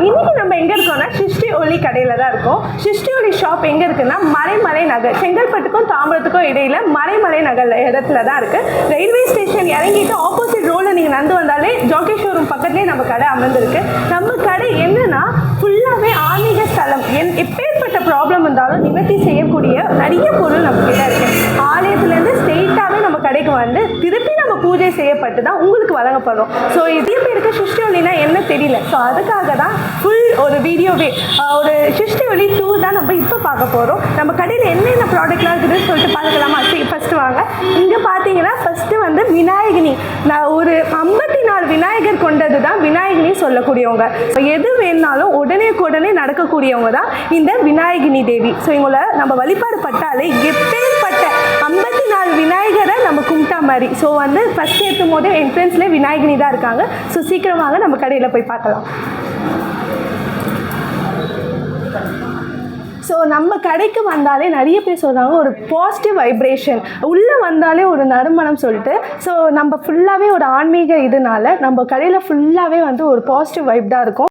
இன்னைக்கு நம்ம எங்கே இருக்கோம்னா சிருஷ்டி ஒளி கடையில் தான் இருக்கோம். சிருஷ்டி ஒளி ஷாப் எங்கே இருக்குன்னா மறைமலை நகர், செங்கல்பட்டுக்கும் தாம்பரத்துக்கும் இடையில மறைமலை நகர் இடத்துல தான் இருக்குது. ரயில்வே ஸ்டேஷன் இறங்கிட்டு ஆப்போசிட் ரோடில் நீங்கள் நடந்து வந்தாலே ஜாக்கி ஷோரூம் பக்கத்துலேயே நம்ம கடை அமர்ந்திருக்கு. நம்ம கடை என்னன்னா ஃபுல்லாகவே ஆன்மீக ஸ்தலம். எப்பேற்பட்ட ப்ராப்ளம் இருந்தாலும் நிவர்த்தி செய்யக்கூடிய நிறைய பொருள் நம்ம கிட்ட இருக்குது. ஆலயத்துலேருந்து ஸ்ட்ரெயிட்டாகவே நம்ம கடைக்கு வந்து திருப்பி நம்ம பூஜை செய்யப்பட்டு தான் உங்களுக்கு வழங்கப்படும். ஸோ இதே பேருக்கு சிருஷ்டி ஒளினா என்ன தெரியல. ஸோ அதுக்காக தான் ஃபுல் ஒரு வீடியோவே ஒரு சிருஷ்டி ஒளி டூர் தான் நம்ம இப்போ பார்க்க போகிறோம். நம்ம கடையில் என்னென்ன ப்ராடக்ட்லாம் இருக்குதுன்னு சொல்லிட்டு பார்க்கலாமா? சரி, ஃபஸ்ட்டு வாங்க. இங்கே பார்த்தீங்கன்னா ஃபஸ்ட்டு வந்து விநாயகினி. நான் ஒரு 54 விநாயகர் கொண்டது தான் விநாயகினி சொல்லக்கூடியவங்க. எது வேணுனாலும் உடனே நடக்கக்கூடியவங்க தான் இந்த விநாயகினி தேவி. ஸோ இவங்களை நம்ம வழிபாடு பட்டாலே எப்பேற்பட்ட 54 விநாயகரை நம்ம கும்பிட்டா மாதிரி. ஸோ வந்து ஃபஸ்ட் ஏற்றும் போது என்ட்ரன்ஸ்லேயே விநாயகினி தான் இருக்காங்க. ஸோ சீக்கிரமாக நம்ம கடையில் போய் பார்க்கலாம். ஸோ நம்ம கடைக்கு வந்தாலே நிறைய பேர் சொல்கிறாங்க ஒரு பாசிட்டிவ் வைப்ரேஷன் உள்ளே வந்தாலே ஒரு நறுமணம் சொல்லிட்டு. ஸோ நம்ம ஃபுல்லாகவே ஒரு ஆன்மீக இதனால நம்ம கடையில் ஃபுல்லாகவே வந்து ஒரு பாசிட்டிவ் வைப் தான் இருக்கும்.